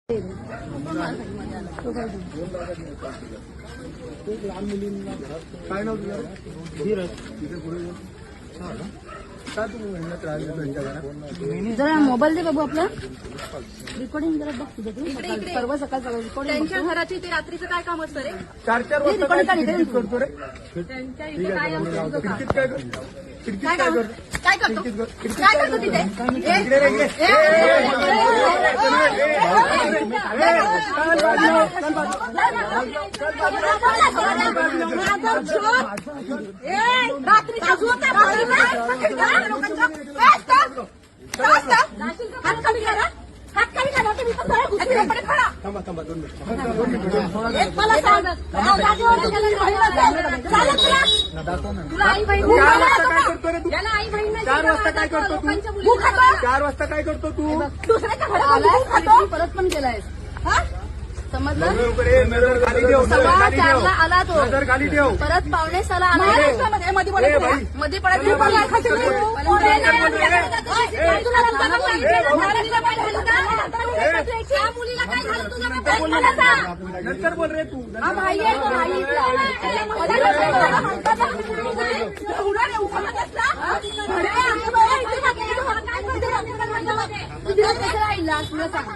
लहान मुलींना काय नाव तुझं? धीरज. तिथे पुढे काय तू महिन्यात त्रास देतो यांच्या घरात? जरा मोबाईल दे बाबू आपला रेकॉर्डिंग जरा बघ तुझं तू सर्व सकाळ रेकॉर्डिंग त्यांच्या घराची ते रात्रीचं काय काम असतं रे? 4-4 वाजता काय खिडकीत करतो रे? त्यांच्या इथे काय असतं? खिडकीत काय करतो? खिडकीत काय करतो? काय करतो? खिडकीत काय करतो तिथे? इकडे रे, इकडे. रात्रीचा झोप हात कमी करा, हात कमी करा. तुम्ही पण सरळ घुसखोरीकडे खडा. थांबा 2 मिनिट. मला सांग, तुला आई बहीण 4 वाजता काय करतो रे तू? याला आई बहीण 4 वाजता काय करतो तू? 4 वाजता काय करतो तू? दुसऱ्याच्या घरात आलाय खाली परत पण केलायस समजलं. नजर खाली ठेव, नजर सव्वा खाली ठेव. चारला आला तो नजर खाली ठेव. परत 5:45 आला महाराष्ट्रामध्ये मध्ये ए, बोलायचं बाई. मध्ये पडत त्या मुलीला काय झालं तुझ्या नंतर बोल रे तू. भाई आहे तो भाई लास्ट सांग.